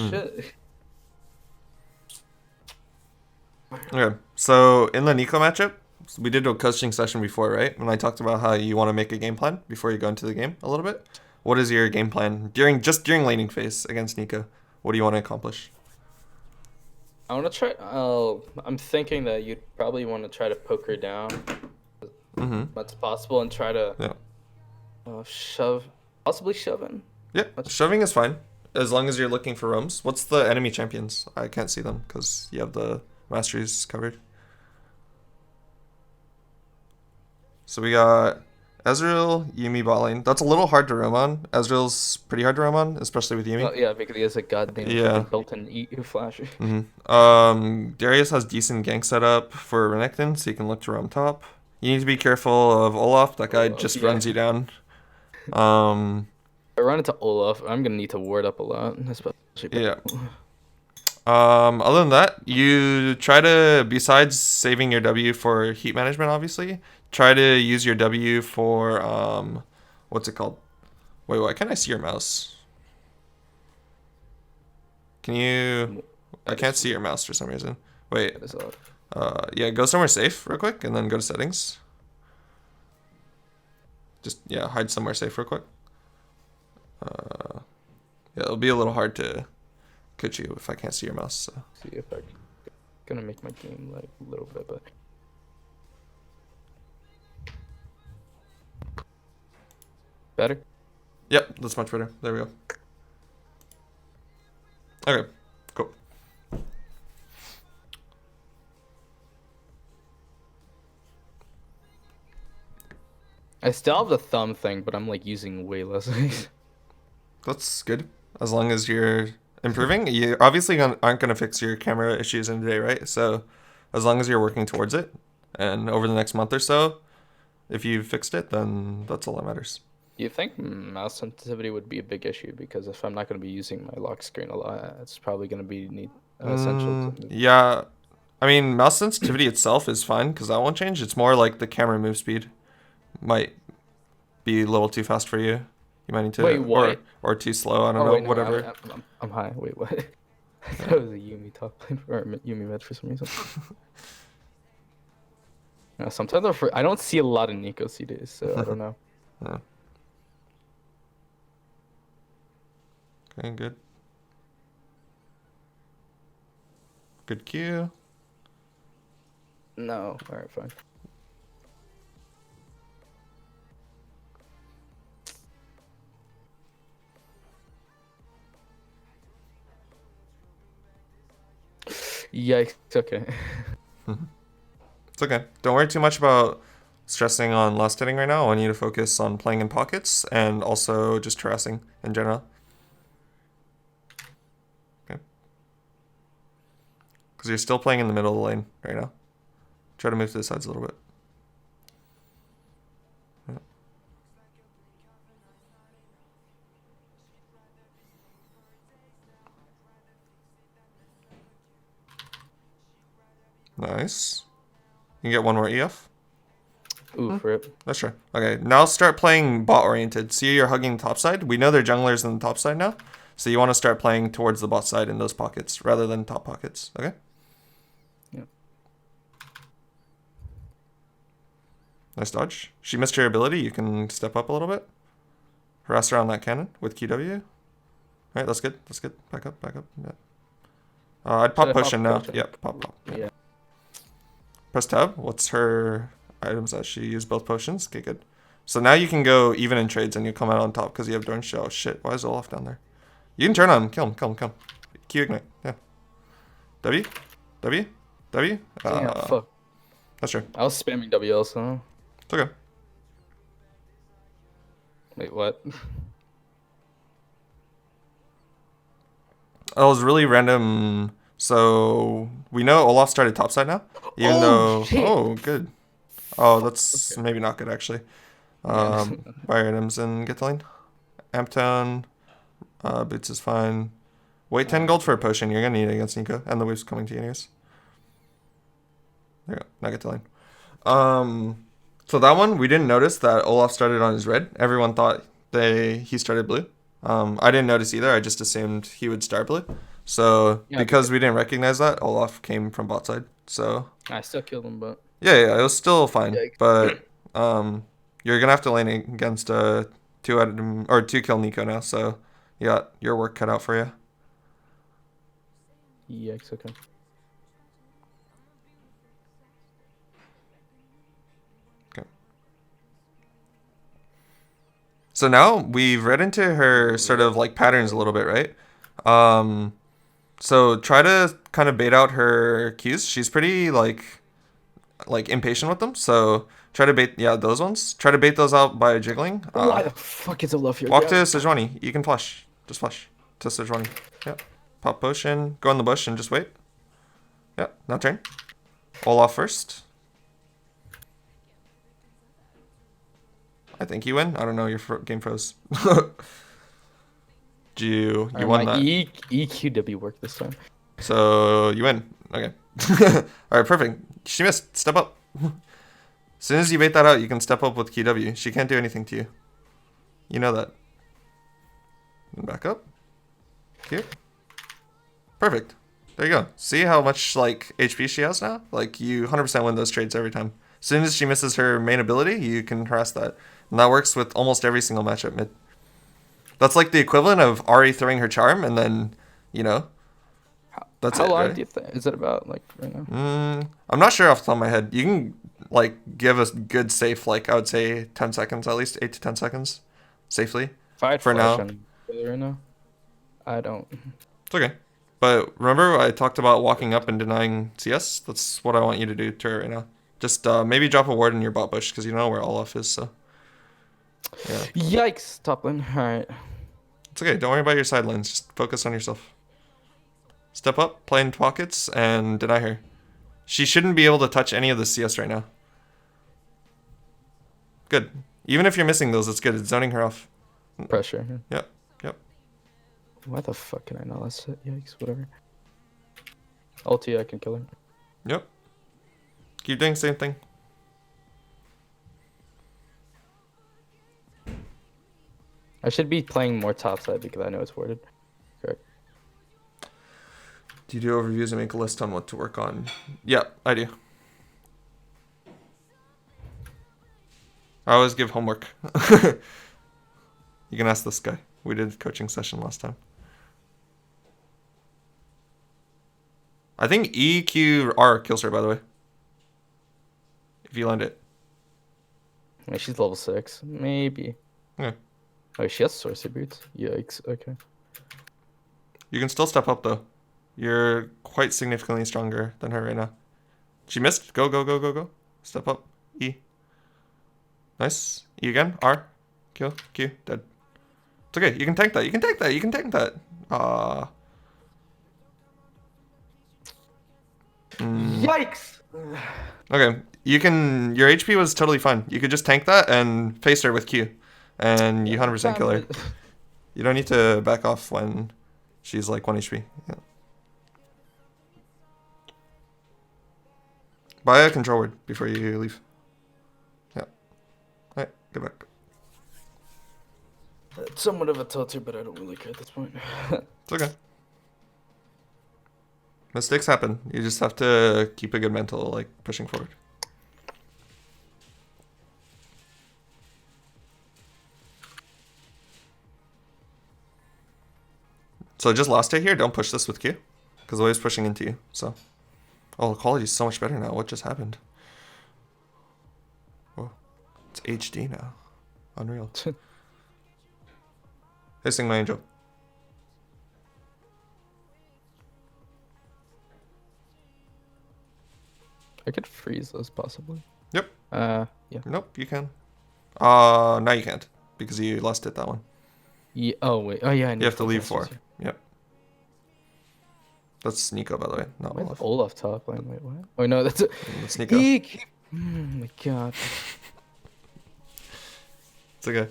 shit. Okay, so in the Nico matchup, we did a coaching session before, right? When I talked about how you want to make a game plan before you go into the game a little bit. What is your game plan during laning phase against Nico? What do you want to accomplish? I want to try. I'm thinking that you'd probably want to try to poke her down as Mm-hmm. much as possible and try to Yeah. possibly shove in. Yeah, Much. shoving is fine as long as you're looking for roams. What's the enemy champions? I can't see them because you have the masteries covered. So we got Ezreal, Yuumi bot lane. That's a little hard to roam on. Ezreal's pretty hard to roam on, especially with Yuumi. Well, yeah, because he has a goddamn Yeah. freaking built-in EU flash. Darius has decent gank setup for Renekton, so you can look to roam top. You need to be careful of Olaf. That guy just Yeah. runs you down. Um, If I run into Olaf, I'm gonna need to ward up a lot, especially. yeah. Other than that, you try to, besides saving your W for heat management, obviously, try to use your W for, what's it called? Wait, why can't I see your mouse? Can you, I can't see your mouse for some reason. Wait, yeah, go somewhere safe real quick and then go to settings. Just, yeah, hide somewhere safe real quick. Yeah, it'll be a little hard to catch you if I can't see your mouse, so. See if I'm gonna make my game like a little bit, but better. Yep, that's much better. There we go. Okay, cool. I still have the thumb thing, but I'm like using way less. That's good. As long as you're improving, you obviously aren't going to fix your camera issues in a day, right? So as long as you're working towards it, and over the next month or so, if you've fixed it, then that's all that matters. Do you think mouse sensitivity would be a big issue? Because if I'm not going to be using my lock screen a lot, it's probably going to be essential. Yeah, I mean, mouse sensitivity itself is fine because that won't change. It's more like the camera move speed might be a little too fast for you. You might need to, Wait, what? or too slow. I don't Oh know, wait, no, whatever. I'm high. Wait, what? I thought it was a Yumi top lane or Yumi mid for some reason. Sometimes I don't see a lot of Nico CDs, so I don't know. Yeah. Okay, good. Good Q. No, all right, fine. Yikes. Okay. It's okay. Don't worry too much about stressing on last hitting right now. I want you to focus on playing in pockets and also just harassing in general. Okay. Because you're still playing in the middle of the lane right now. Try to move to the sides a little bit. Yeah. Nice. You can get one more EF. Ooh, rip. That's sure. Okay, now start playing bot oriented. See, you're hugging top side. We know they're junglers in the top side now. So you want to start playing towards the bot side in those pockets rather than top pockets. Okay? Yeah. Nice dodge. She missed her ability. You can step up a little bit. Harass her on that cannon with QW. Alright, that's good. That's good. Back up, back up. Yeah. I'd pop potion now. Yep, pop. Yeah. Press tab. What's her items that she used? Both potions? Okay, good. So now you can go even in trades and you come out on top because you have Dorn Shell. Oh shit, why is Olaf down there? You can turn on him. Kill him. Q ignite. Yeah. W? Damn, fuck. That's true. I was spamming WL, so. It's okay. Wait, what? That was really random. So we know Olaf started topside now, even though. Shit. Oh, good. Oh, that's maybe not good actually. Buy items and get the lane. Amptown, boots is fine. Wait 10 gold for a potion. You're gonna need it against Nico, and the wave's coming to you anyways. There you go. Now get the lane. So that one we didn't notice that Olaf started on his red. Everyone thought he started blue. I didn't notice either. I just assumed he would start blue. So Yeah, because we didn't recognize that, Olaf came from bot side. So I still killed him, but yeah, it was still fine. yikes. But you're gonna have to lane against a two kill Nico now. So you got your work cut out for you. Yikes. Okay. So now we've read into her sort of like patterns a little bit, right? So try to kind of bait out her cues. She's pretty like impatient with them. So try to bait those ones. Try to bait those out by jiggling. Why the fuck is Olaf here? Walk to Sejuani. You can flash. Just flash to Sejuani. Yeah. Pop potion. Go in the bush and just wait. Yeah. Now turn. Olaf first. I think you win. I don't know. Your game froze. You won that. EQW worked this time. So you win. Okay. All right. Perfect. She missed. Step up. As soon as you bait that out, you can step up with QW. She can't do anything to you. You know that. And back up. Here. Perfect. There you go. See how much like HP she has now? Like you 100% win those trades every time. As soon as she misses her main ability, you can harass that. And that works with almost every single matchup mid. That's like the equivalent of Ari throwing her charm and then, you know, that's How it, long right? do you think? Is it about like right now? I'm not sure off the top of my head. You can like give a good safe, like I would say 10 seconds at least, 8 to 10 seconds safely. If I had For flash now. on right now, I don't. It's okay. But remember I talked about walking up and denying CS? That's what I want you to do to her right now. Just maybe drop a ward in your bot bush because you know where Olaf is, so. Yeah. Yikes! Top lane. All right. It's okay. Don't worry about your side lanes. Just focus on yourself. Step up, play in pockets, and deny her. She shouldn't be able to touch any of the CS right now. Good. Even if you're missing those, it's good. It's zoning her off. Pressure. Yep. Why the fuck can I not last hit? Yikes! Whatever. Ulti, I can kill her. Yep. Keep doing the same thing. I should be playing more top side because I know it's warded. Correct. Do you do overviews and make a list on what to work on? Yeah, I do. I always give homework. You can ask this guy. We did a coaching session last time. I think EQR kills her, by the way. If you land it. I mean, she's level 6. Maybe. Yeah. Oh, she has sorcery boots. Yikes. Okay. You can still step up, though. You're quite significantly stronger than her right now. She missed. Go. Step up. E. Nice. E again. R. Kill. Q. Dead. It's okay. You can tank that. You can tank that. Yikes! Okay. Your HP was totally fine. You could just tank that and face her with Q. And you 100% kill her. You don't need to back off when she's like 1 HP. Yeah. Buy a control word before you leave. Yeah. Alright, get back. It's somewhat of a tilter, but I don't really care at this point. It's okay. Mistakes happen. You just have to keep a good mental, like, pushing forward. So just last day here, don't push this with Q. Because the wave's pushing into you, so. Oh, the quality's so much better now. What just happened? Whoa. It's HD now. Unreal. Hey, sing my angel. I could freeze those possibly. Yep. Yeah. Nope, you can. Now you can't. Because you lost it, that one. Yeah. Oh wait. Oh yeah. I You have to leave for. 4. Yep. That's Nico, by the way, not Why is Olaf. Olaf top lane? Wait, what? Oh no, that's a. That's Nico. Eek! Oh my god. It's okay.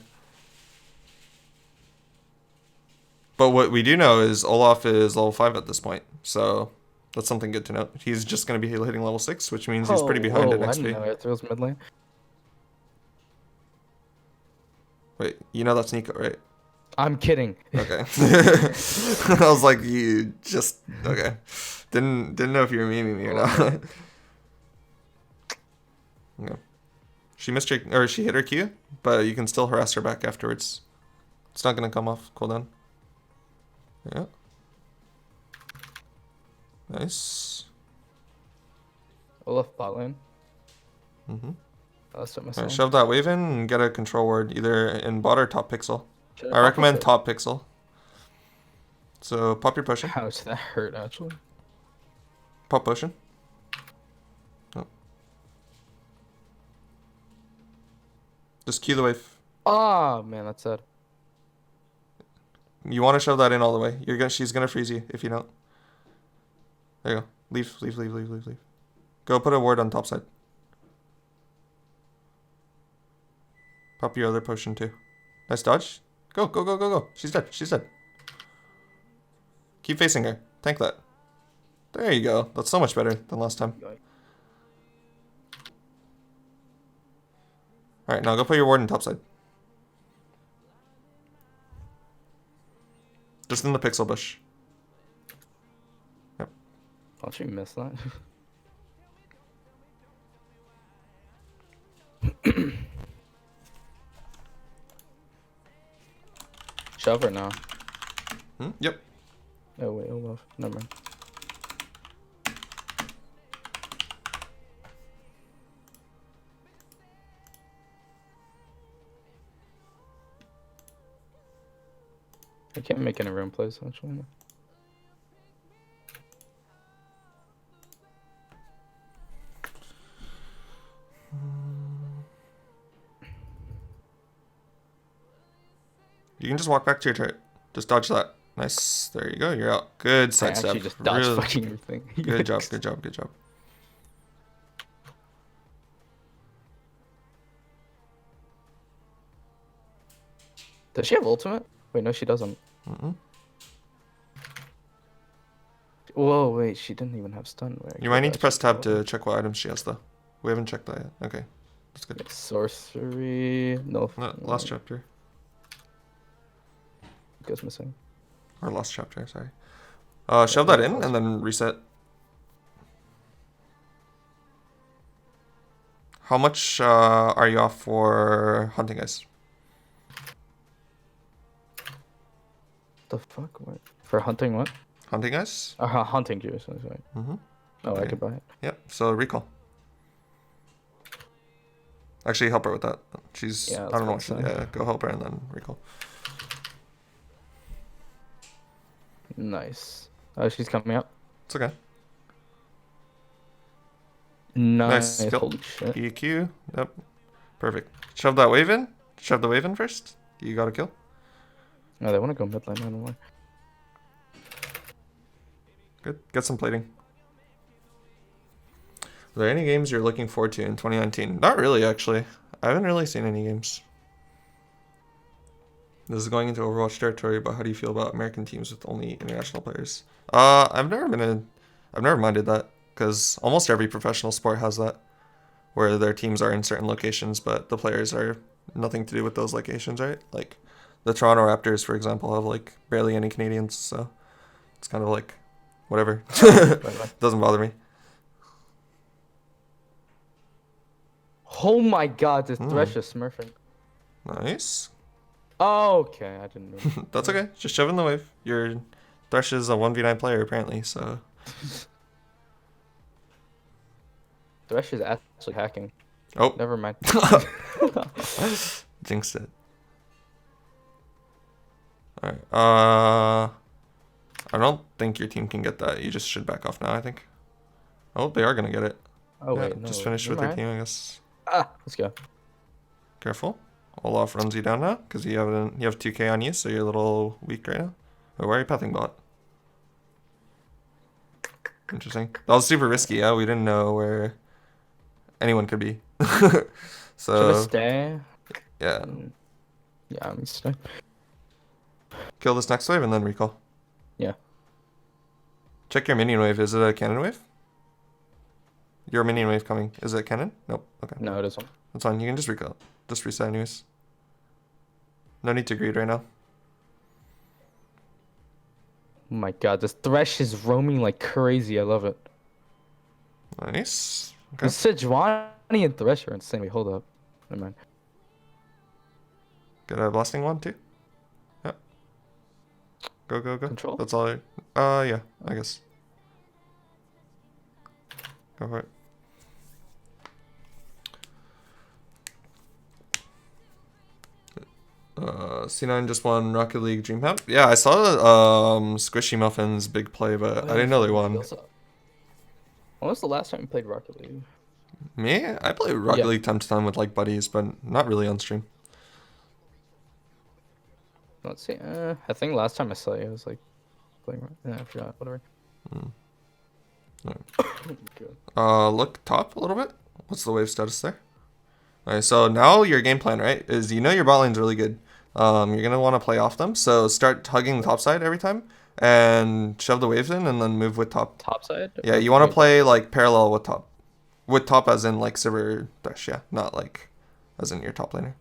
But what we do know is Olaf is level 5 at this point, so that's something good to note. He's just going to be hitting level 6, which means he's pretty behind in I didn't know XP. Earthreal's mid lane. Wait, you know that's Nico, right? I'm kidding. Okay. I was like, you just okay. Didn't know if you were meaning me or not. Okay. She missed your, or she hit her Q, but you can still harass her back afterwards. It's not gonna come off cooldown. Yeah. Nice. Olaf bot lane. Mm-hmm. That's what Alright, shove that wave in and get a control ward either in bot or top pixel. I recommend top pixel. So pop your potion. Ouch, that hurt actually. Pop potion. Oh. Just Q the wave. Oh man, that's sad. You want to shove that in all the way. She's gonna freeze you if you don't. There you go. Leave, leave, leave, leave, leave, leave. Go put a ward on top side. Pop your other potion too. Nice dodge. Go, go, go, go, go. She's dead. She's dead. Keep facing her. Tank that. There you go. That's so much better than last time. Alright, now go put your ward on top side. Just in the pixel bush. Yep. Oh, she missed that. Shove her now. Yep. Oh wait, Olaf. Never mind. I can't make any room plays actually. You can just walk back to your turret. Just dodge that. Nice. There you go. You're out. Good I sidestep. actually just dodged Really fucking everything. good job. Good job. Good job. Does she have ultimate? Wait, no, she doesn't. Mm-mm. Whoa, wait, she didn't even have stun. Wait, You might need to press tab to check what items she has, though. We haven't checked that yet. Okay. That's good. Sorcery. No. No, last chapter. Goes missing. Or last chapter, sorry. Shove that in and then reset. How much are you off for hunting guys? The fuck? What? For hunting what? Hunting guys? Hunting juice. That's right. Mm-hmm. Oh, Okay. I could buy it. Yep, so recall. Actually, help her with that. She's, Yeah, I don't know what that's she, what I'm yeah, go help her and then recall. Nice. Oh, she's coming up. It's okay. Nice. Nice. Kill. Holy shit. EQ. Yep. Perfect. Shove that wave in. Shove the wave in first. You got a kill. No, they want to go mid lane. I don't know why. Good. Get some plating. Are there any games you're looking forward to in 2019? Not really, actually. I haven't really seen any games. This is going into Overwatch territory, but how do you feel about American teams with only international players? I've never minded that, because almost every professional sport has that, where their teams are in certain locations, but the players are nothing to do with those locations, right? Like, the Toronto Raptors, for example, have, like, barely any Canadians, so it's kind of like, whatever. Doesn't bother me. Oh my god, this Thresh is smurfing. Nice. Oh, okay, I didn't know. That's okay. Just shove in the wave. Your Thresh is a 1v9 player, apparently, so... Thresh is actually hacking. Oh. Never mind. Jinxed it. Alright, I don't think your team can get that. You just should back off now, I think. Oh, they are gonna get it. Oh, Yeah, wait, no. just finish with Never your mind. team, I guess. Ah, let's go. Careful. Olaf runs you down now, because you have 2k on you, so you're a little weak right now. Oh, why are you pathing bot? Interesting. That was super risky, yeah? We didn't know where anyone could be. Should I So, stay? yeah. Yeah, I'm gonna stay. Kill this next wave and then recall. Yeah. Check your minion wave. Is it a cannon wave? Your minion wave coming. Is it cannon? Nope. Okay. No, it isn't. That's fine. You can just recall. Just reset anyways. No need to greed right now. Oh my god, this Thresh is roaming like crazy. I love it. Nice. Okay. This Sejuani and Thresh are insane. Wait, hold up. Never mind. Get a blasting one too. Yep. Go, go, go. Control? That's all yeah, I guess. Go for it. C9 just won Rocket League Dreamhack. Yeah, I saw Squishy Muffin's big play, but I didn't know they won. When was the last time you played Rocket League? Me? I play Rocket Yeah. League time to time with like buddies, but not really on stream. Let's see. I think last time I saw you, I was like playing. I forgot. Whatever. Good. Look top a little bit. What's the wave status there? Alright, so now your game plan, right, is you know your bot lane's really good. You're gonna want to play off them, so start hugging the top side every time and shove the waves in, and then move with top. Top side? Yeah, you want to play like parallel with top. With top as in like Sivir Dash, yeah, not like as in your top laner.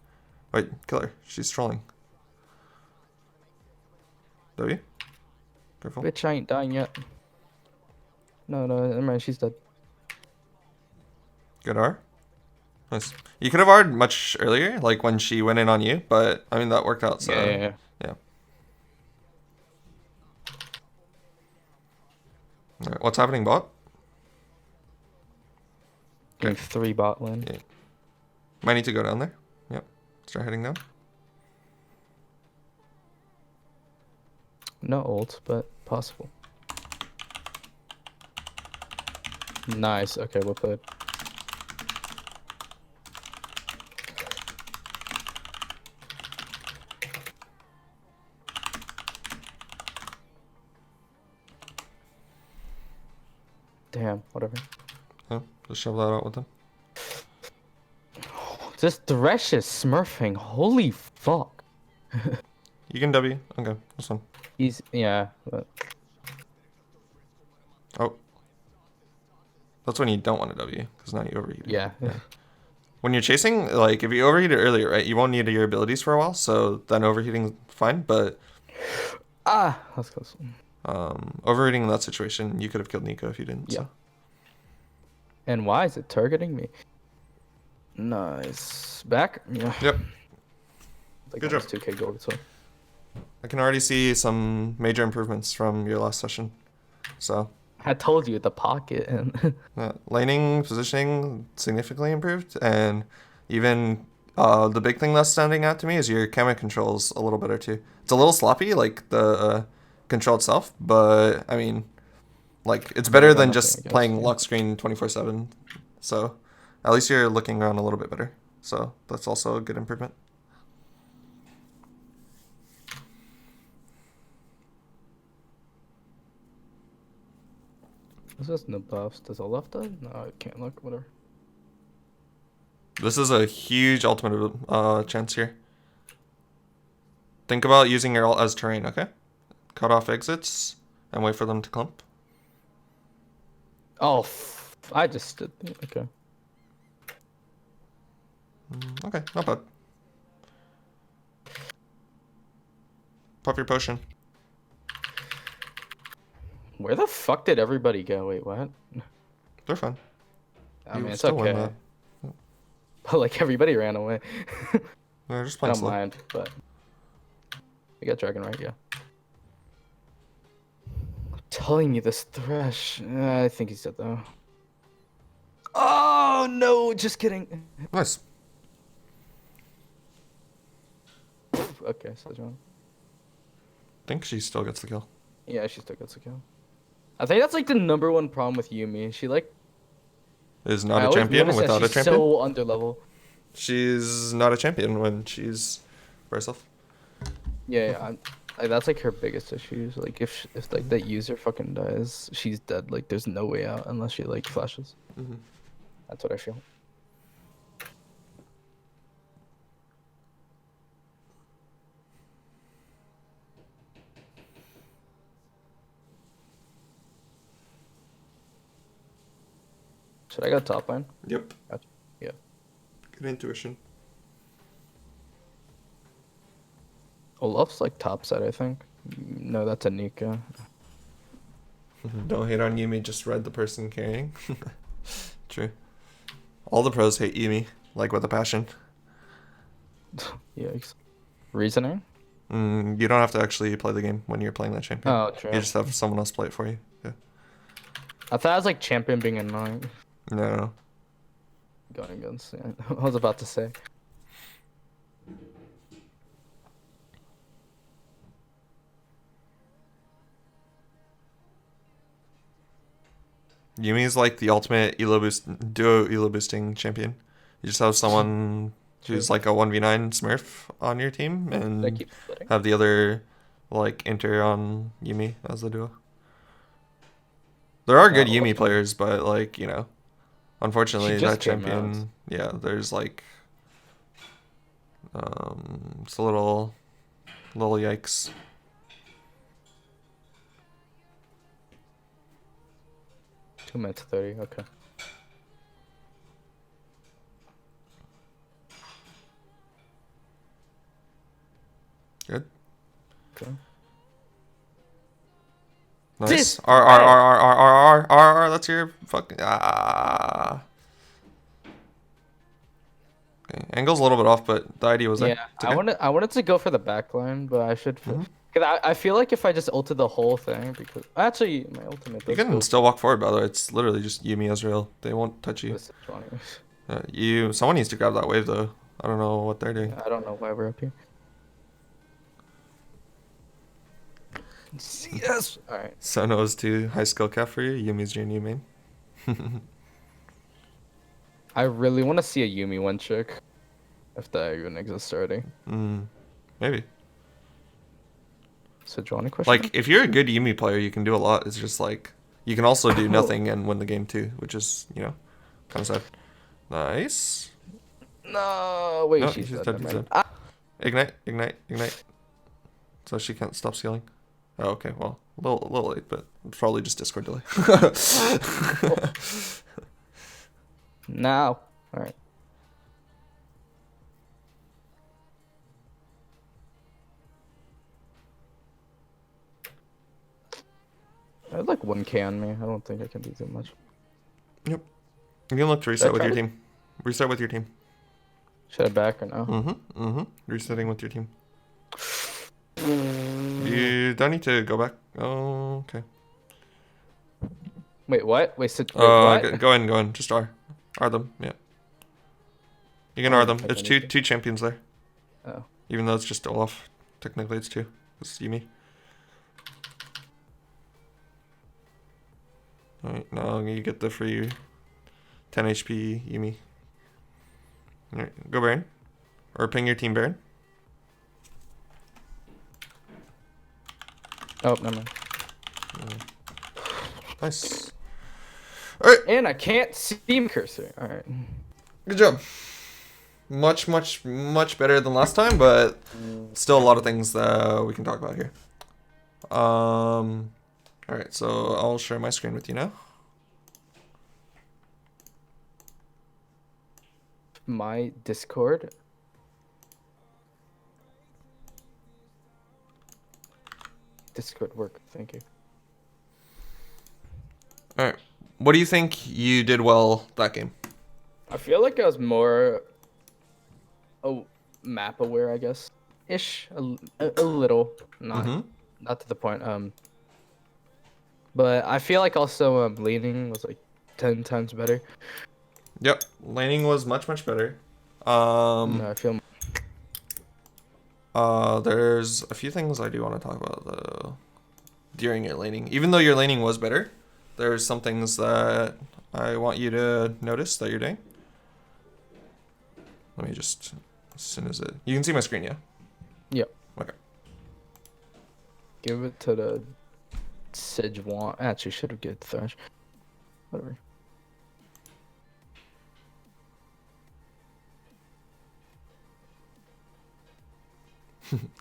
Wait, kill her. She's trolling. W? Careful. Bitch, I ain't dying yet. No, never mind. She's dead. Good R. Nice. You could have R'd much earlier, like when she went in on you, but I mean that worked out. So Yeah. yeah. Alright, what's happening, bot? Getting 3 bot lane. Yeah. Might need to go down there. Yep. Start heading down. No ult, but possible. Nice. Okay, we'll put. Damn, whatever. Yeah, just shove that out with them. This Thresh is smurfing. Holy fuck. You can W. Okay, this one. He's, yeah, but Oh. That's when you don't want to W, because now you overheat it. yeah. When you're chasing, like, if you overheat it earlier, right, you won't need your abilities for a while, so then overheating's fine, but Ah, that's close. overheating in that situation, you could have killed Nico if you didn't. Yeah. So. And why is it targeting me? Nice. Back? Yeah. Yep. Like Good job. 2K gold, so. I can already see some major improvements from your last session. So, I told you the pocket and laning, positioning significantly improved, and even the big thing that's standing out to me is your camera controls a little better too. It's a little sloppy, like the control itself, but I mean, like it's better than just playing lock screen 24/7. So, at least you're looking around a little bit better. So that's also a good improvement. This is no buffs. Does Olaf die? No, I can't look. Whatever. This is a huge ultimate chance here. Think about using your ult as terrain, okay? Cut off exits and wait for them to clump. Oh, I just did. Okay. Okay, not bad. Pop your potion. Where the fuck did everybody go? Wait, what? They're fine. I You mean, it's still win okay. that. But like everybody ran away. They're just I playing don't slow. mind, but we got Dragon right, yeah. I'm telling you, this Thresh. I think he's dead though. Oh no! Just kidding. Nice. Okay, so John. I think she still gets the kill. Yeah, she still gets a kill. I think that's like the #1 problem with Yumi. She like Is I not a always champion notice that without a she's champion. so underlevel. She's not a champion when she's by herself. Yeah, that's like her biggest issues. Like if like that user fucking dies, she's dead. Like there's no way out unless she like flashes. Mm-hmm. That's what I feel. Should I go top line? Yep. Gotcha. Yeah. Good intuition. Olaf's like top side, I think. No, that's a Nika. Don't hate on Yumi, just read the person carrying. True. All the pros hate Yumi, like with a passion. Yikes. Reasoning? You don't have to actually play the game when you're playing that champion. Oh, true. You just have someone else play it for you. Yeah. I thought it was like champion being annoying. No. Going against. Yeah. I was about to say. Yumi is like the ultimate duo elo boosting champion. You just have someone who's like a 1v9 Smurf on your team, I and keep splitting. have the other like Inter on Yumi as the duo. There are good Oh, Yumi okay. players, but like, unfortunately She just that came out. champion, yeah, there's like it's a little yikes. Two minutes 30. Okay. Good. Okay. Nice. This- R. That's your fucking Okay. Angle's a little bit off, but the idea was there. Yeah, It's I okay. wanted to go for the back line, but I should. Mhm. Cause I feel like if I just ulted the whole thing, because actually my ultimate You does can go still walk forward, by the way. It's literally just Yumi Ezreal. They won't touch you. with Sejuani. Someone needs to grab that wave though. I don't know what they're doing. I don't know why we're up here. Yes. All right. Sono's too high skill cap for you. Yumi's your new main. I really want to see a Yumi one trick, if that even exists already. Maybe. Sejuani question. Like, if you're a good Yumi player, you can do a lot. It's just like, you can also do nothing and win the game too, which is, kind of sad. Nice. No, wait, No, she's she's dead. dead, Never she's mind. dead. Ignite. So she can't stop sealing. Oh, okay, well, a little late, but it's probably just Discord delay. Now. All right. I had like 1K on me. I don't think I can do too much. Yep. You can look to reset with try your to- team. Reset with your team. Should I back or no? Resetting with your team. You don't need to go back. Oh, okay. Wait, what? Wait, what? Go in. Just R them. Yeah. You can R them. I It's can two champions there. Oh. Even though it's just Olaf. Technically it's two. It's Yumi. Alright, now you get the free 10 HP Yumi. Alright, go Baron. Or ping your team Baron. Oh, never mind. Nice. Alright, And I can't see my cursor. All right. good job. Much better than last time, but still a lot of things that we can talk about here. Alright, so I'll share my screen with you now. My Discord. Discord work. Thank you. Alright. What do you think you did well that game? I feel like I was more, map aware, I guess, ish, a little, not to the point. But I feel like also laning was like 10 times better. Yep. Laning was much better. I feel There's a few things I do want to talk about though during your laning. Even though your laning was better, there's some things that I want you to notice that you're doing. Let me just, as soon as you can see my screen, yeah? Yep. Okay. Give it to the Sejuani. Actually, should have get Thresh. Whatever.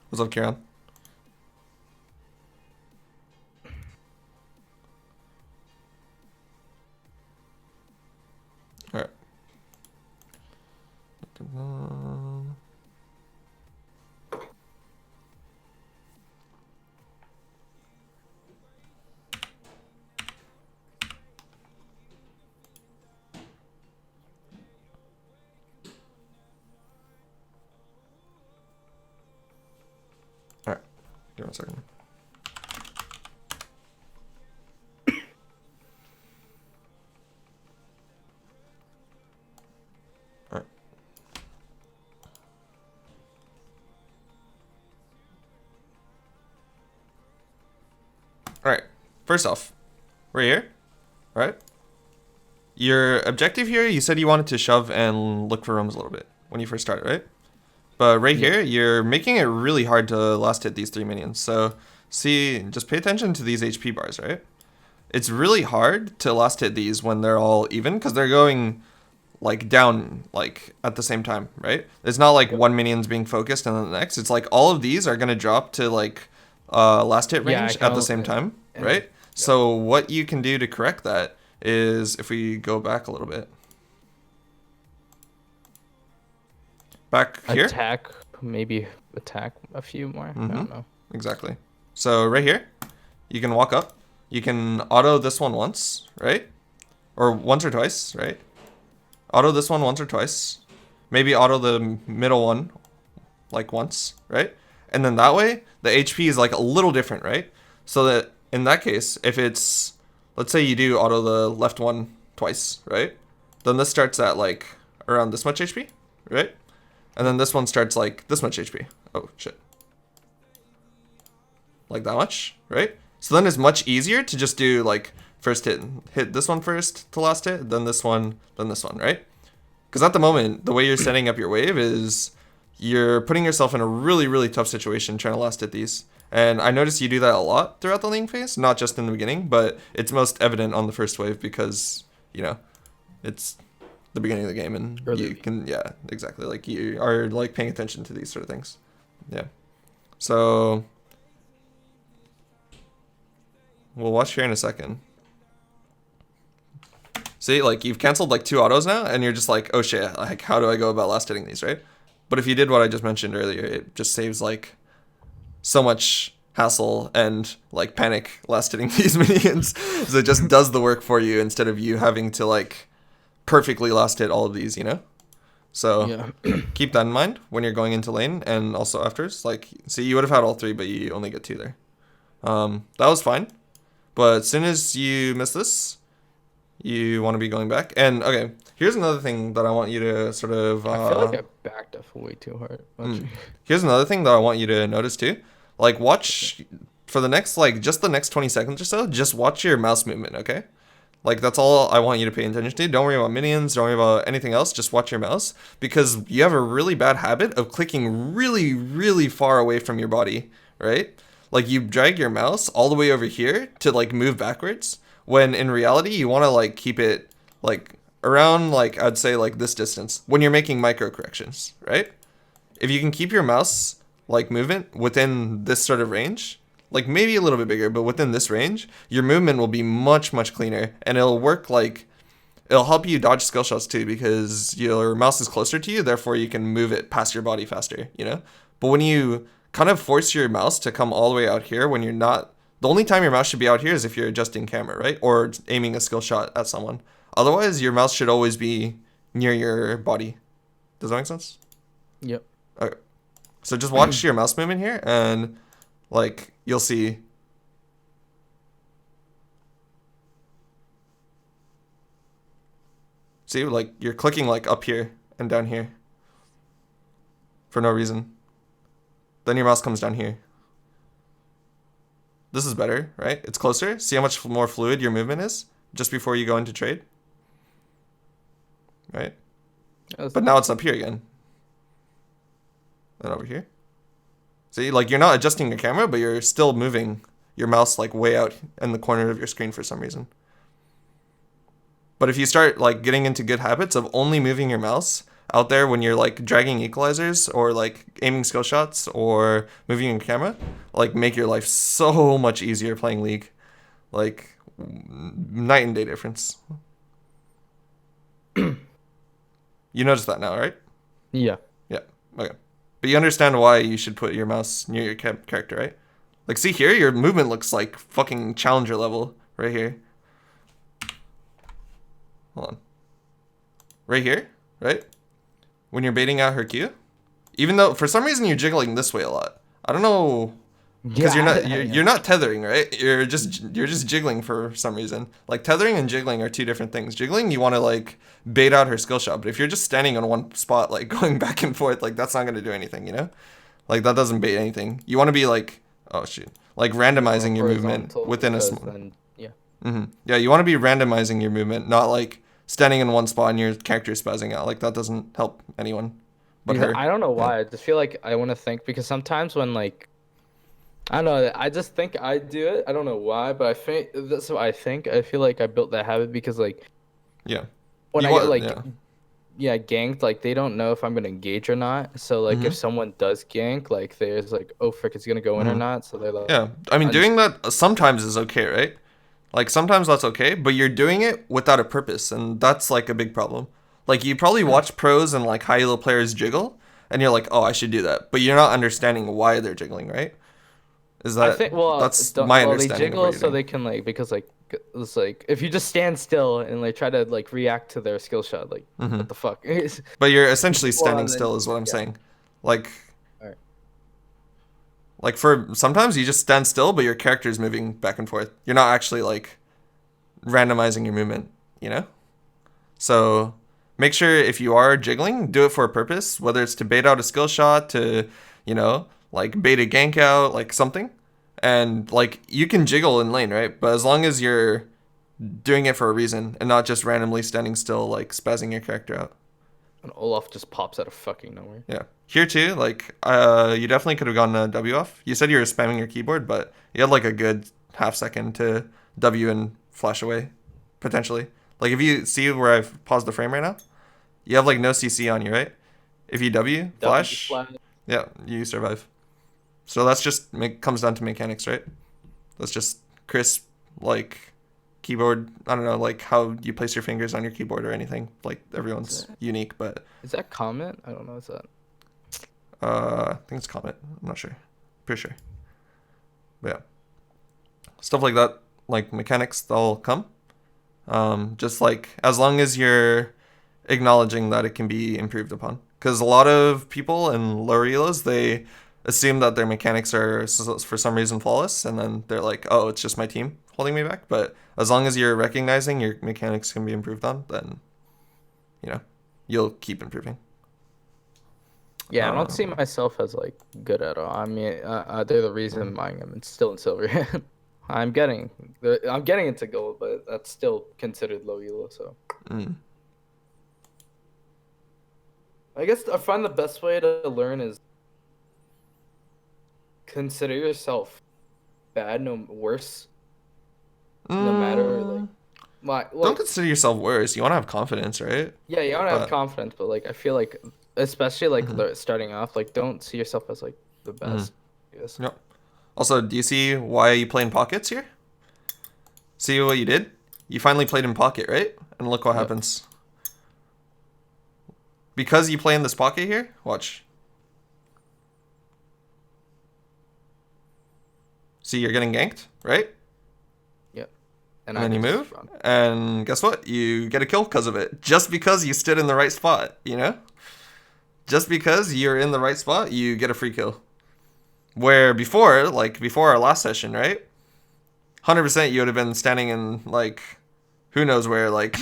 What's up, Kieran? Alright. Give me 1 second. All right. All right. First off, right here. All right. Your objective here, you said you wanted to shove and look for rooms a little bit when you first started, right? But right Yeah. here, you're making it really hard to last hit these 3 minions. So, see, just pay attention to these HP bars, right? It's really hard to last hit these when they're all even, because they're going, like, down, like, at the same time, right? It's not like Yep. one minion's being focused and then the next. It's like all of these are going to drop to, like, last hit Yeah, I range can at the al- same time, and- right? Yep. So, what you can do to correct that is, if we go back a little bit. Back here? Attack, maybe attack a few more. I don't know. Exactly. So right here, you can walk up. You can auto this one once, right? Or once or twice, right? Auto this one once or twice. Maybe auto the middle one like once, right? And then that way, the HP is like a little different, right? So that in that case, if it's, let's say you do auto the left one twice, right? Then this starts at like around this much HP, right? And then this one starts like this much HP. Oh, shit. Like that much, right? So then it's much easier to just do like first hit this one first to last hit, then this one, right? Because at the moment, the way you're setting up your wave is you're putting yourself in a really, really tough situation trying to last hit these. And I noticed you do that a lot throughout the laning phase, not just in the beginning, but it's most evident on the first wave because, you know, it's the beginning of the game and Early. you can, yeah, exactly. Like you are like paying attention to these sort of things. Yeah. So we'll watch here in a second. See, like you've canceled like 2 autos now and you're just like, oh shit, like how do I go about last hitting these, right? But if you did what I just mentioned earlier, it just saves like so much hassle and like panic last hitting these minions. So it just does the work for you instead of you having to like perfectly last hit all of these, you know? So Yeah. keep that in mind when you're going into lane and also afters. Like, see, you would have had all 3, but you only get 2 there. That was fine. But as soon as you miss this, you want to be going back. And okay, here's another thing that I want you to sort of. I feel like I backed up way too hard. Here's another thing that I want you to notice too. Like, watch for the next like just the next 20 seconds or so. Just watch your mouse movement, okay? Like that's all I want you to pay attention to. Don't worry about minions. Don't worry about anything else. Just watch your mouse because you have a really bad habit of clicking really, really far away from your body, right? Like you drag your mouse all the way over here to like move backwards when in reality you want to like keep it like around like I'd say like this distance when you're making micro corrections, right? If you can keep your mouse like movement within this sort of range, like maybe a little bit bigger, but within this range, your movement will be much, much cleaner and it'll work like, it'll help you dodge skill shots too because your mouse is closer to you, therefore you can move it past your body faster, you know? But when you kind of force your mouse to come all the way out here when you're not, the only time your mouse should be out here is if you're adjusting camera, right? Or aiming a skill shot at someone. Otherwise, your mouse should always be near your body. Does that make sense? Yep. Okay. So just watch your mouse movement here and like you'll see. See, like you're clicking like up here and down here for no reason. Then your mouse comes down here. This is better, right? It's closer. See how much more fluid your movement is just before you go into trade? Right? But now it's up here again. And over here. See, like you're not adjusting your camera, but you're still moving your mouse like way out in the corner of your screen for some reason. But if you start like getting into good habits of only moving your mouse out there when you're like dragging equalizers or like aiming skill shots or moving your camera, like make your life so much easier playing League. Like night and day difference. You notice that now, right? Yeah. Yeah. Okay. But you understand why you should put your mouse near your character, right? Like, see here, your movement looks like fucking challenger level right here. Hold on. Right here, right? When you're baiting out her Q. Even though, for some reason, you're jiggling this way a lot. I don't know because you're not Yeah, you're not tethering, right? You're just jiggling for some reason. Like tethering and jiggling are two different things. Jiggling, you want to like bait out her skill shot, but if you're just standing on one spot, like going back and forth, like that's not gonna do anything, you know? Like that doesn't bait anything. You want to be like, oh shoot, like more randomizing your movement horizontal within a because small. then yeah. Yeah, you want to be randomizing your movement, not like standing in one spot and your character spazzing out. Like that doesn't help anyone but Because her. I don't know Yeah. why. I just feel like I want to think because sometimes when like I don't know, I just think I do it. I don't know why, but I think that's what I think. I feel like I built that habit because like Yeah. when You I get want like yeah. yeah, ganked, like they don't know if I'm gonna engage or not. So like if Mhm. someone does gank, like there's like, oh frick, it's gonna go in or Mhm. not. So they're like Yeah. I mean, uns doing that sometimes is okay, right? Like sometimes that's okay, but you're doing it without a purpose, and that's like a big problem. Like you probably watch pros and like high elo players jiggle, and you're like, oh, I should do that, but you're not understanding why they're jiggling, right? Is I that think well, that's don't, my well they understanding of what jiggle you're so doing. they can like because like it's like if you just stand still and like try to like react to their skill shot, like Hmm. what the fuck? But you're essentially Well standing then still, is what I'm yeah. saying. Like All right. like for sometimes you just stand still, but your character's moving back and forth. You're not actually like randomizing your movement, you know? So make sure if you are jiggling, do it for a purpose, whether it's to bait out a skill shot, to, like bait a gank out, like something. And like you can jiggle in lane, right? But as long as you're doing it for a reason and not just randomly standing still, like spazzing your character out. And Olaf just pops out of fucking nowhere. Yeah. Here too, like you definitely could have gotten a W off. You said you were spamming your keyboard, but you had like a good half second to W and flash away, potentially. Like if you see where I've paused the frame right now, you have like no CC on you, right? If you W W flash, flat. yeah, you survive. So that's just comes down to mechanics, right? That's just crisp, like keyboard. I don't know, like how you place your fingers on your keyboard or anything. Like Is everyone's that, unique, but is that comment? I don't know. Is that I think it's Comet. I'm not sure. Pretty sure. But yeah, stuff like that, like mechanics, they'll come. Just like as long as you're acknowledging that it can be improved upon. Because a lot of people in lower elos, they assume that their mechanics are for some reason flawless, and then they're like, "Oh, it's just my team holding me back." But as long as you're recognizing your mechanics can be improved on, then you know you'll keep improving. yeah, I don't see Um, myself as like good at all. I mean, they're the reason why I'm still in silver. I'm getting, I'm getting into gold, but that's still considered low elo. So mm, I guess I find the best way to learn is consider yourself bad, no worse, no matter mm, don't like consider yourself worse. You want to have confidence, right? yeah, you want to have But confidence, but like I feel like especially like mhm, starting off, like don't see yourself as like the mhm. best. Yes. Yep. Also, do you see why you play in pockets here? See what you did? You finally played in pocket, right? And look what Yep. happens. Because you play in this pocket here, watch. See, you're getting ganked, right? Yep. And I then you can just move, run. and guess what? You get a kill because of it. Just because you stood in the right spot, you know? Just because you're in the right spot, you get a free kill. Where before, like before our last session, right? 100% you would have been standing in like who knows where, like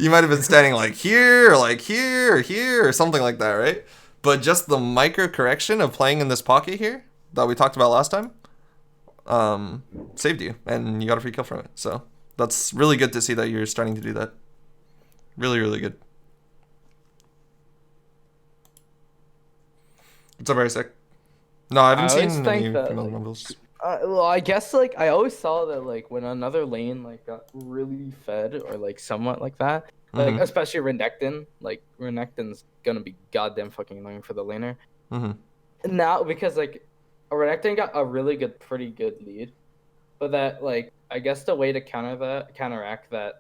you might have been standing like here or like here or here or something like that, right? But just the micro correction of playing in this pocket here that we talked about last time saved you and you got a free kill from it. So that's really good to see that you're starting to do that. Really, really good. What's up, very sick? No, I haven't I always seen think any that female like novels. well, I guess like I always saw that like when another lane like got really fed or like somewhat like that, like Mm-hmm. especially Renekton, like Renekton's gonna be goddamn fucking annoying for the laner. Mm-hmm. Now because like Renekton got a really good, pretty good lead, but that like I guess the way to counteract that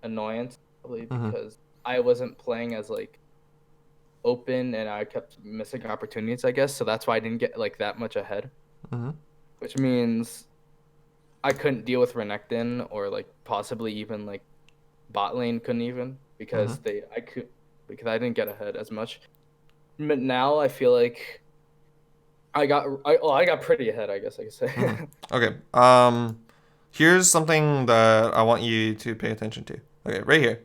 annoyance, probably Mm-hmm. because I wasn't playing as like open and I kept missing opportunities, I guess. So that's why I didn't get like that much ahead, Mm-hmm. which means I couldn't deal with Renekton or like possibly even like bot lane couldn't even Mm-hmm. because I could because I didn't get ahead as much. But now I feel like I got pretty ahead, I guess I could Hmm. say. Okay. Here's something that I want you to pay attention to. Okay, right here.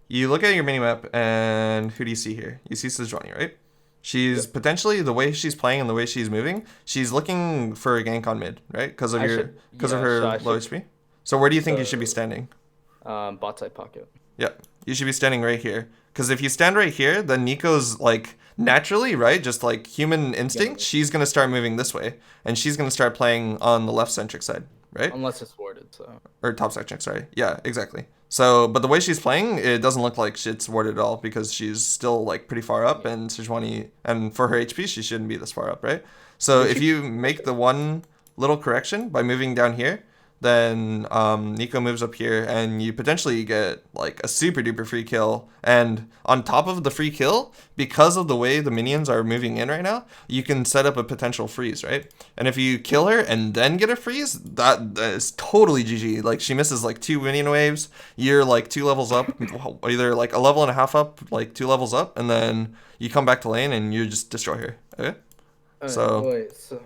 You look at your minimap, and who do you see here? You see Sejuani, right? She's Yep. potentially, the way she's playing and the way she's moving, she's looking for a gank on mid, right? Because of I your should, because of yeah. her So I low should, HP. So where do you think you should be so standing? bot side pocket. Yeah, you should be standing right here. Because if you stand right here, then Nico's like naturally, right? Just like human instinct, Gonna she's gonna start moving this way, and she's gonna start playing on the left centric side, right? unless it's warded. So Or top centric, sorry. Yeah, exactly. So, but the way she's playing, it doesn't look like it's warded at all because she's still like pretty far up, yeah. and Sejuani, and for her HP, she shouldn't be this far up, right? So Did if she? you make the one little correction by moving down here, then Nico moves up here, and you potentially get like a super duper free kill. And on top of the free kill, because of the way the minions are moving in right now, you can set up a potential freeze, right? And if you kill her and then get a freeze, that is totally GG. Like she misses like 2 minion waves, you're like 2 levels up, either like a level and a half up, like 2 levels up, and then you come back to lane and you just destroy her. Okay? So Wait. So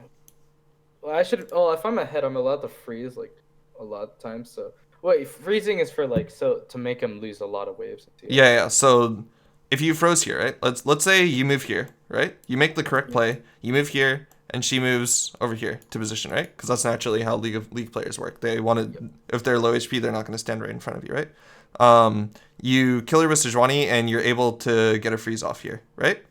well, I should. Oh, if I'm ahead, I'm allowed to freeze like a lot of times. So wait, freezing is for like so to make him lose a lot of waves. yeah. So if you froze here, right? Let's say you move here, right? You make the correct Yeah. play. You move here, and she moves over here to position, right? Because that's naturally how League players work. They want Yep. to, if they're low HP, they're not going to stand right in front of you, right? You kill her with Sejuani, and you're able to get a freeze off here, right?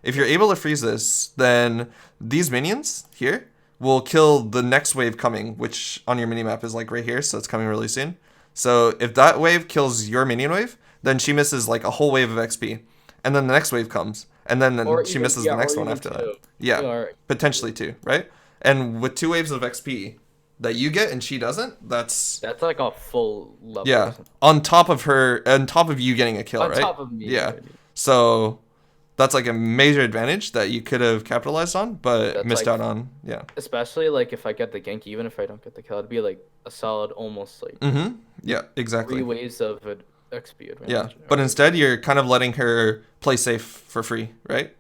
If you're able to freeze this, then these minions here will kill the next wave coming, which on your minimap is like right here, so it's coming really soon. So if that wave kills your minion wave, then she misses like a whole wave of XP. And then the next wave comes, and then Or she even misses yeah, the or next one even after that. two. Yeah, Or potentially two, right? And with 2 waves of XP that you get and she doesn't, that's that's like a full level or yeah, something. on top of her, on top of you getting a kill, On right? top of me Yeah. already. So that's like a major advantage that you could have capitalized on, but That's missed like out on. Yeah. especially like if I get the gank, even if I don't get the kill, it'd be like a solid almost like Mm-hmm. Yeah, 3 exactly. waves of XP Yeah. advantage. But instead you're kind of letting her play safe for free, right?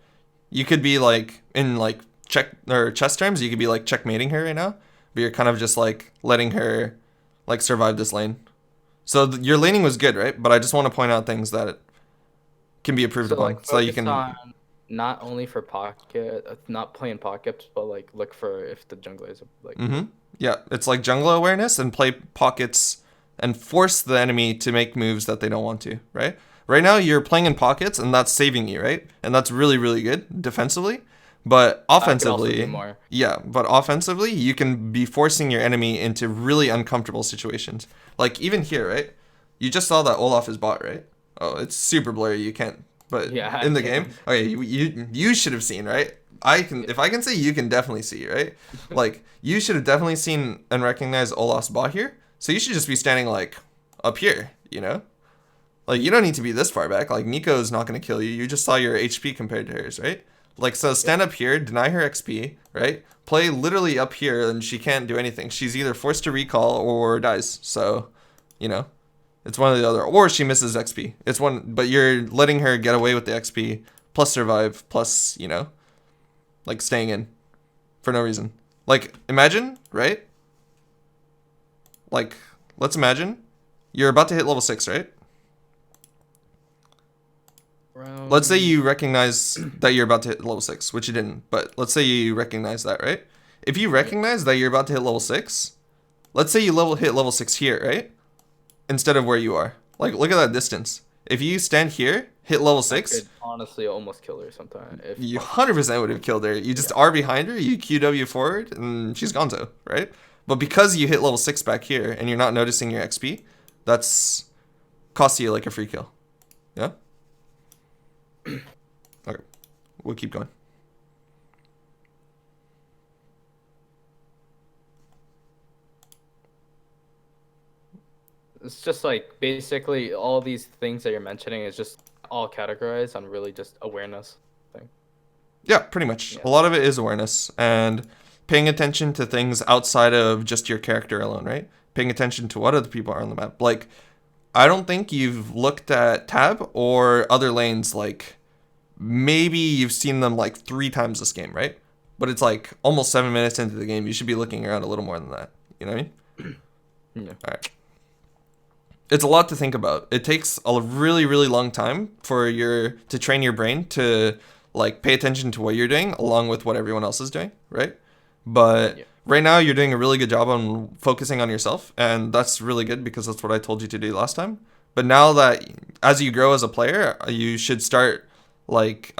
You could be like in like check or chess terms, you could be like checkmating her right now, but you're kind of just like letting her like survive this lane. So your laning was good, right? But I just want to point out things that can be improved So like upon so that you focus can on not only for pocket, not playing pockets, but like look for if the jungler is like Mm-hmm. Yeah, it's like jungle awareness and play pockets and force the enemy to make moves that they don't want to, right? Right now you're playing in pockets and that's saving you, right? And that's really, really good defensively. But I could also do offensively, more. yeah, but offensively, you can be forcing your enemy into really uncomfortable situations. Like even here, right? You just saw that Olaf is bot, right? Oh, it's super blurry. You can't. But Yeah, I in the can. game, okay, you should have seen, right? I can, if I can say, you can definitely see, right? Like you should have definitely seen and recognized Olaf's bot here. So you should just be standing like up here, you know? Like you don't need to be this far back. Like Nico's not gonna kill you. You just saw your HP compared to hers, right? Like so, stand up here, deny her XP, right? Play literally up here, and she can't do anything. She's either forced to recall or dies. So, you know, it's one or the other, or she misses XP. It's one, but you're letting her get away with the XP plus survive plus, you know, like staying in for no reason. Like imagine, right? Like let's imagine you're about to hit level 6, right? Let's say you recognize that you're about to hit level 6, which you didn't, but let's say you recognize that, right? If you recognize that you're about to hit level 6, let's say you hit level 6 here, right? Instead of where you are. Like, look at that distance. If you stand here, hit level I 6, could honestly almost kill her sometime if you 100% would have killed her. You just are behind her, you QW forward, and she's gonzo, right? But because you hit level 6 back here, and you're not noticing your XP, that's cost you like a free kill. Yeah? Okay, we'll keep going. it's just like basically all these things that you're mentioning is just all categorized on really just awareness thing. Yeah, pretty much. Yeah. A lot of it is awareness and paying attention to things outside of just your character alone, right? Paying attention to what other people are on the map. Like, I don't think you've looked at Tab or other lanes like maybe you've seen them like 3 times this game, right? but it's like almost 7 minutes into the game. You should be looking around a little more than that. You know what I mean? Yeah. All right. It's a lot to think about. It takes a really, really long time to train your brain to like pay attention to what you're doing along with what everyone else is doing, right? But Yeah. right now you're doing a really good job on focusing on yourself, and that's really good because that's what I told you to do last time. But now that as you grow as a player, you should start like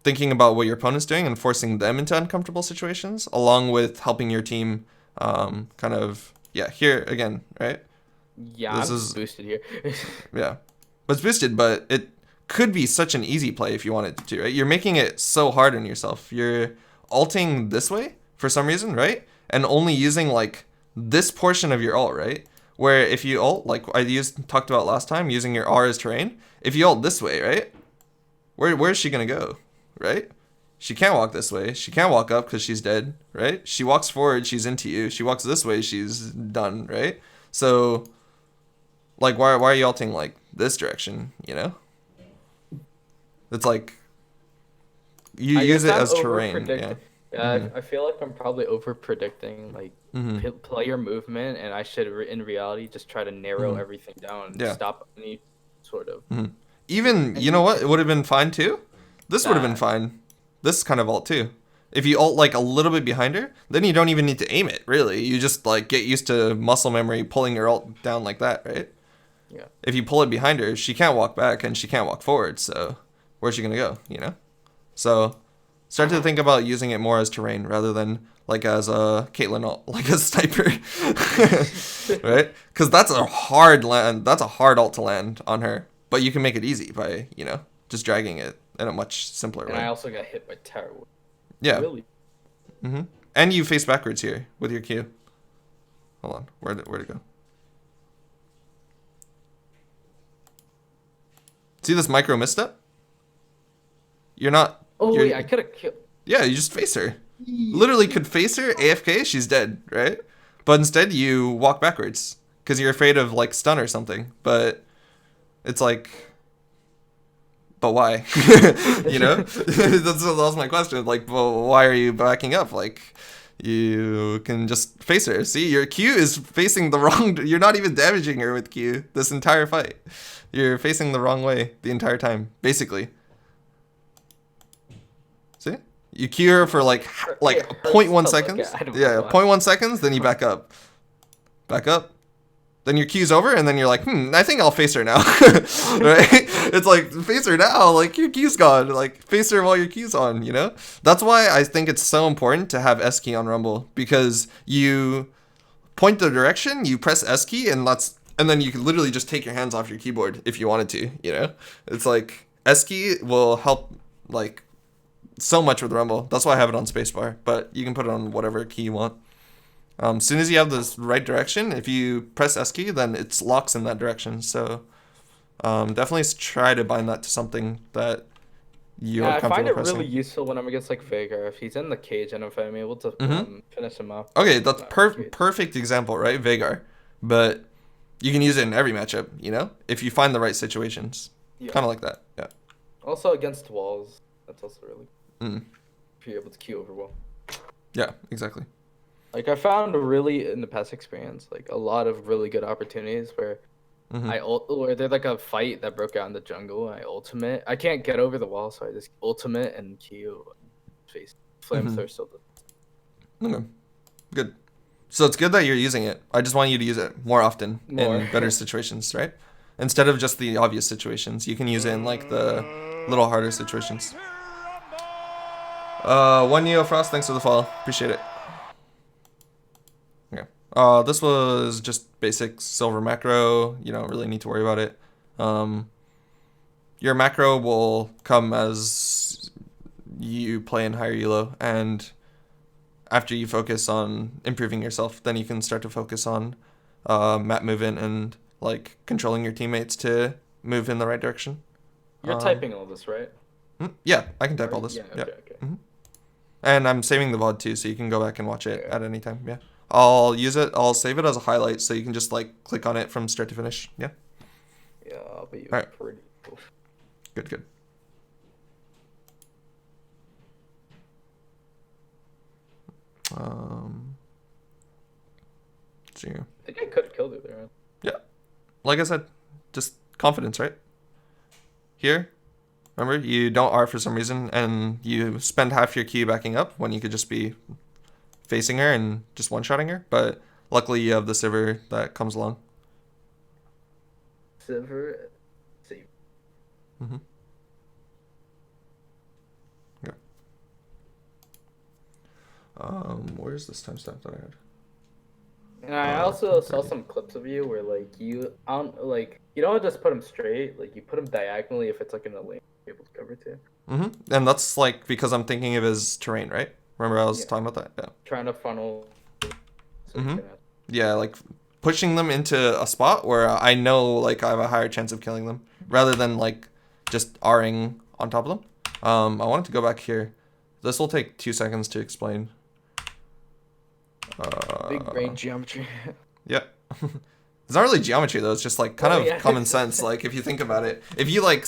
thinking about what your opponent's doing and forcing them into uncomfortable situations, along with helping your team kind of here again, right? Yeah, This I'm is boosted here. yeah, but it's boosted, but it could be such an easy play if you wanted to, right? You're making it so hard on yourself. You're ulting this way for some reason, right? And only using like this portion of your ult, right? Where if you ult, like talked about last time, using your R as terrain, if you ult this way, right? Where is she gonna go, right? She can't walk this way. She can't walk up because she's dead, right? She walks forward, she's into you. She walks this way, she's done, right? So, like, why are you ulting like this direction? You know, it's like you I use guess it I'm as terrain. over-predicting. Yeah. Yeah, I feel like I'm probably over predicting like player movement, and I should in reality just try to narrow everything down and Yeah. stop any sort of Even you know what? It would have been fine too. This would have been that. fine. This kind of ult too. If you ult like a little bit behind her, then you don't even need to aim it. Really, you just like get used to muscle memory pulling your ult down like that, right? Yeah. If you pull it behind her, she can't walk back and she can't walk forward. So where's she gonna go? You know. So start to think about using it more as terrain rather than like as a Caitlyn ult, like a sniper, right? Because that's a hard land. That's a hard ult to land on her. But you can make it easy by just dragging it in a much simpler And way. I also got hit by Terror. Yeah. Really? And you face backwards here with your Q. Hold on. Where'd it go? See this micro misstep? You're not... Oh, you're, wait, I could have killed. Yeah, you just face her. Literally could face her, AFK, she's dead, right? But instead you walk backwards because you're afraid of like stun or something. But it's like... But why? You know? that was my question. Like, well, why are you backing up? Like, you can just face her. See, your Q is facing the wrong... You're not even damaging her with Q this entire fight. You're facing the wrong way the entire time, basically. See? You Q her for like 0.1 seconds. Yeah, 0.1 seconds, then you back up. Back up. Then your Q's over, and then you're like, I think I'll face her now. Right? It's like, face her now, like your Q's gone. Like, face her while your Q's on, you know? That's why I think it's so important to have S key on Rumble, because you point the direction, you press S key, and then you can literally just take your hands off your keyboard if you wanted to, you know? It's like, S key will help, like, so much with Rumble. That's why I have it on spacebar, but you can put it on whatever key you want. As soon as you have this right direction, if you press S key, then it locks in that direction. So definitely try to bind that to something that you're comfortable pressing. I find it pressing. really useful when I'm against like Veigar. If he's in the cage and if I'm able to finish him off. Okay, that's perfect example, right? Veigar. But you can use it in every matchup, you know? If you find the right situations. Yeah. Kind of like that, yeah. Also against walls, that's also really if you're able to Q over wall. Yeah, exactly. Like I found really in the past experience, like a lot of really good opportunities where where there's like a fight that broke out in the jungle. I ultimate. I can't get over the wall, so I just ultimate and Q face flamethrower. Okay, good. So it's good that you're using it. I just want you to use it more often in better situations, right? Instead of just the obvious situations, you can use it in like the little harder situations. One Neo Frost, thanks for the follow. Appreciate it. Okay. This was just basic silver macro. You don't really need to worry about it. Your macro will come as you play in higher elo, and after you focus on improving yourself, then you can start to focus on map movement and like controlling your teammates to move in the right direction. You're typing all this, right? Yeah, I can type all this. Yeah, okay. And I'm saving the VOD too, so you can go back and watch it at any time. Yeah. I'll use it. I'll save it as a highlight, so you can just like click on it from start to finish. Yeah. Yeah, I'll be right. Pretty cool. Good. See. I think I could have killed it there. Yeah. Like I said, just confidence, right? Here, remember, you don't R for some reason, and you spend half your Q backing up when you could just be facing her and just one-shotting her. But luckily, you have the Sivir that comes along. Sivir. See. Mm-hmm. Yeah. Where's this timestamp that I had? And I also saw some clips of you where like you you don't just put them straight, like you put them diagonally if it's like in a lane you're able to cover too. Mm-hmm. And that's like because I'm thinking of his terrain, right? Remember I was talking about that? Yeah. Trying to funnel. So Mm-hmm. Yeah, like pushing them into a spot where I know like I have a higher chance of killing them rather than like just R-ing on top of them. I wanted to go back here. This will take 2 seconds to explain. Big brain geometry. Yeah. It's not really geometry though. It's just like kind of common sense. Like if you think about it, if you like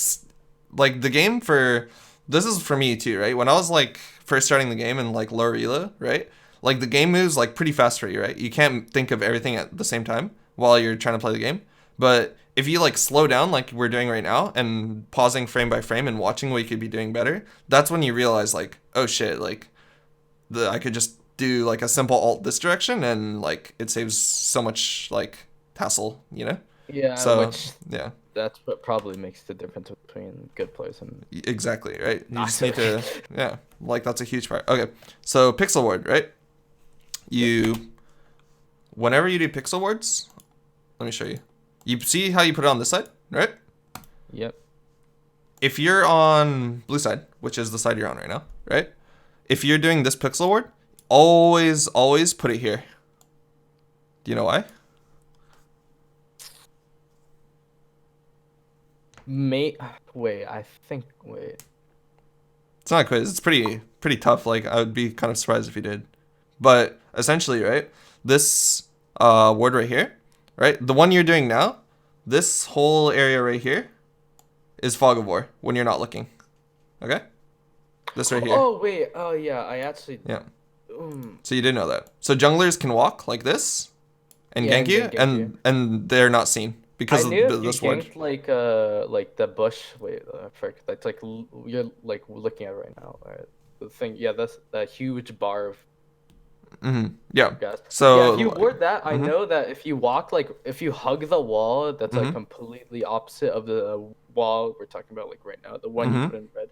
the game for, this is for me too, right? When I was like first starting the game in like lower elo, right? Like the game moves like pretty fast for you, right? You can't think of everything at the same time while you're trying to play the game. But if you like slow down like we're doing right now and pausing frame by frame and watching what you could be doing better, that's when you realize like, oh shit, like I could just do like a simple alt this direction and like it saves so much like hassle, you know? Yeah. So which, yeah. That's what probably makes the difference between good players and Exactly, right? You just need to, yeah, like that's a huge part. Okay, so pixel ward, right? Whenever you do pixel wards, let me show you. You see how you put it on this side, right? Yep. If you're on blue side, which is the side you're on right now, right? If you're doing this pixel ward, always put it here. Do you know why? Wait. It's not a quiz. It's pretty tough. Like I would be kind of surprised if you did. But essentially, right? This word right here, right? The one you're doing now, this whole area right here is Fog of War when you're not looking. Okay? This right here. Oh wait. Oh yeah. I actually. Yeah. So you didn't know that. So junglers can walk like this and gank you, and they're not seen because of this word. Like the bush. Wait, frick. That's like you're like looking at right now. Right? The thing. Yeah, that's that huge bar of. Mm-hmm. Yeah. Gas. So yeah, if you ward that, I know that if you walk like if you hug the wall, that's like completely opposite of the wall we're talking about like right now, the one you put in red.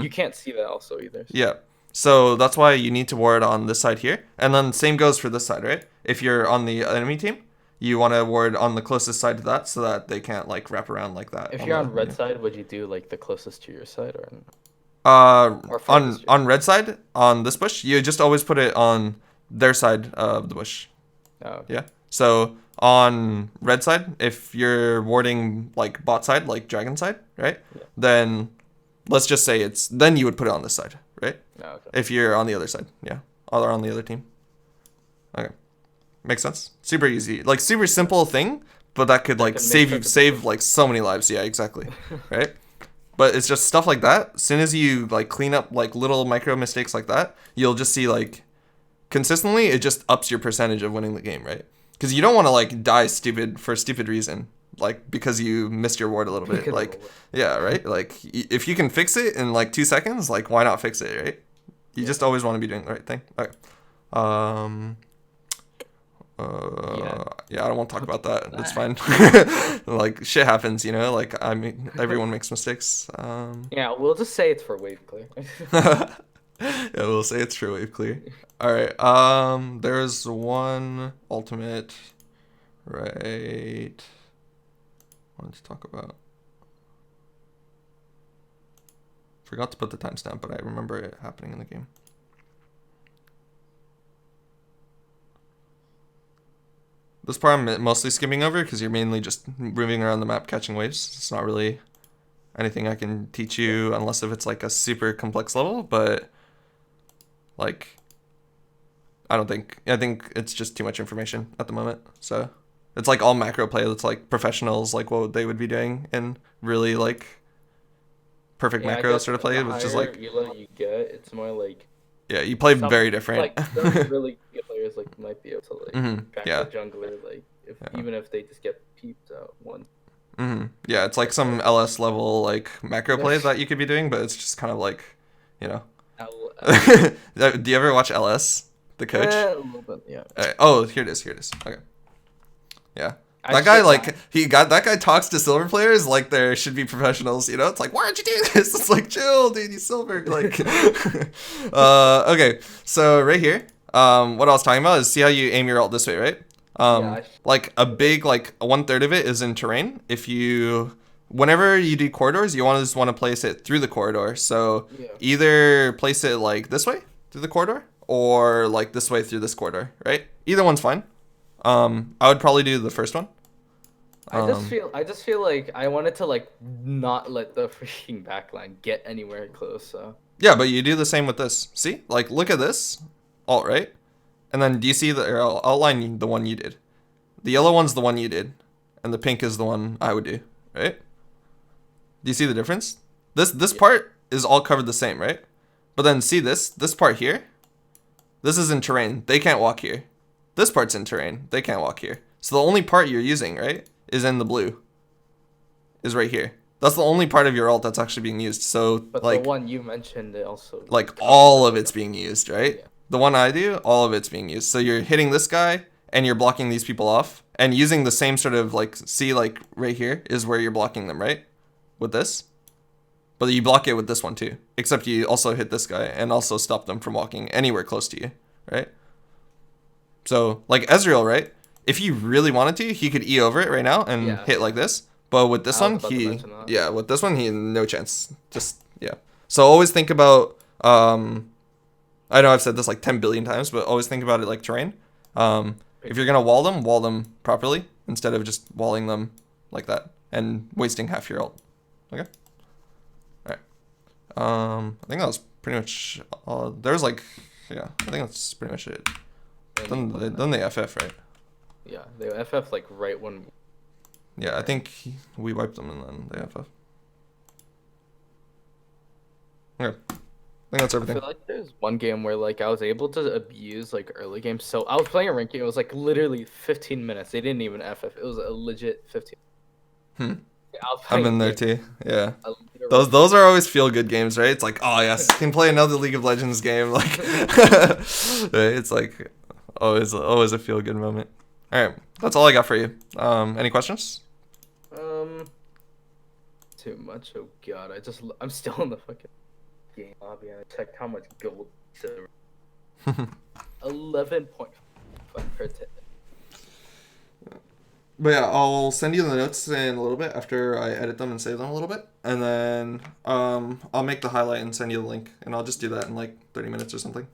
You can't see that also either. So. Yeah. So that's why you need to ward on this side here. And then same goes for this side, right? If you're on the enemy team, you want to ward on the closest side to that so that they can't like wrap around like that. If you're on red side, would you do like the closest to your side or on red side, on this bush, you just always put it on their side of the bush. Oh. Okay. Yeah. So on red side, if you're warding like bot side, like dragon side, right? Yeah. Then let's just say then you would put it on this side, right? Oh, okay. If you're on the other side, yeah, or on the other team. Okay, makes sense. Super easy, like super simple thing, but that could like save like so many lives. Yeah, exactly, right? But it's just stuff like that. As soon as you like clean up like little micro mistakes like that, you'll just see like consistently it just ups your percentage of winning the game, right? Because you don't want to like die for a stupid reason. Like because you missed your ward a little bit, like yeah, right? Like if you can fix it in like 2 seconds, like why not fix it, right? You just always want to be doing the right thing. Okay. Yeah, I don't want to talk about that. That's fine. Like shit happens, you know. Like I mean, everyone makes mistakes. Yeah, we'll just say it's for wave clear. Yeah, we'll say it's for wave clear. All right. There's one ultimate, right? I wanted to talk about. Forgot to put the timestamp, but I remember it happening in the game. This part I'm mostly skimming over because you're mainly just moving around the map catching waves. It's not really anything I can teach you unless if it's like a super complex level, but like I think it's just too much information at the moment. So it's like all macro play that's like professionals like what they would be doing in really like perfect macro sort of play, which is like you get, it's more like Yeah, you play Some very different. like some really good players like might be able to like track Yeah. the jungler like if even if they just get peeped out once. Yeah, it's like some LS level like macro plays that you could be doing, but it's just kind of like, you know. Do you ever watch LS, the coach? A little bit, yeah. Oh, here it is. Okay. Yeah. That guy, like, that guy talks to silver players like there should be professionals, you know? It's like, why don't you do this? It's like, chill, dude, he's silver. Like, okay, so right here, what I was talking about is see how you aim your ult this way, right? Like, a big, like, 1/3 of it is in terrain. Whenever you do corridors, you just want to place it through the corridor. So either place it, like, this way through the corridor or, like, this way through this corridor, right? Either one's fine. I would probably do the first one. I just feel like I wanted to like not let the freaking backline get anywhere close. So yeah, but you do the same with this. See, like look at this alt, right? And then do you see I'll outline the one you did? The yellow one's the one you did, and the pink is the one I would do, right? Do you see the difference? This part is all covered the same, right? But then see this part here. This is in terrain. They can't walk here. This part's in terrain. They can't walk here. So the only part you're using, right, is in the blue. Is right here. That's the only part of your ult that's actually being used. So, but like, the one you mentioned also. Like, all of it's being used, right? Yeah. The one I do, all of it's being used. So you're hitting this guy, and you're blocking these people off. And using the same sort of, like, see, like, right here is where you're blocking them, right? With this. But you block it with this one, too. Except you also hit this guy, and also stop them from walking anywhere close to you, right? So, like Ezreal, right? If he really wanted to, he could E over it right now and hit like this. But with this one, with this one, he no chance. Just, yeah. So always think about, I know I've said this like 10 billion times, but always think about it like terrain. If you're going to wall them properly instead of just walling them like that and wasting half your ult. Okay? All right. I think that was pretty much all. There's like, yeah, I think that's pretty much it. Then they FF, right? Yeah, they FF like right when. Yeah, I think we wiped them and then they FF. Okay, I think that's everything. I feel like there's one game where like I was able to abuse like early game. So I was playing a ranking. It was like literally 15 minutes. They didn't even FF. It was a legit 15. I'm in there too. Yeah. Those are always feel good games, right? It's like, oh yes, can play another League of Legends game. Like, it's like always a feel good moment. All right, that's all I got for you. Any questions? Too much. Oh god, I'm still in the fucking game lobby and I checked how much gold. 11.5 per ticket. But yeah, I'll send you the notes in a little bit after I edit them and save them a little bit, and then I'll make the highlight and send you the link, and I'll just do that in like 30 minutes or something,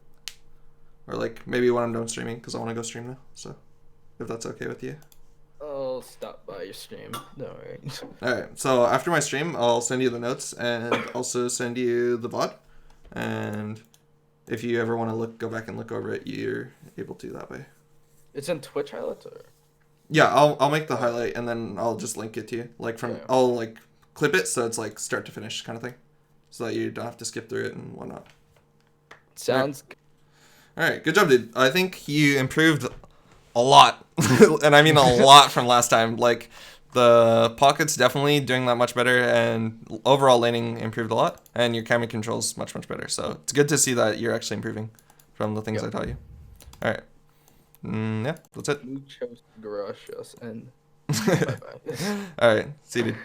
or like maybe when I'm done streaming because I want to go stream now. So, if that's okay with you. I'll stop by your stream. No worries. All right. So after my stream, I'll send you the notes and also send you the VOD, and if you ever want to go back and look over it, you're able to that way. It's in Twitch highlights or. Yeah, I'll make the highlight and then I'll just link it to you. Like I'll like clip it so it's like start to finish kind of thing, so that you don't have to skip through it and whatnot. Sounds. All right, good job, dude. I think you improved a lot, and I mean a lot from last time. Like the pocket's definitely doing that much better, and overall laning improved a lot, and your camera control's much better. So it's good to see that you're actually improving from the things I taught you. All right. Yeah, that's it. Muchos gracias and bye bye. All right, see you, dude.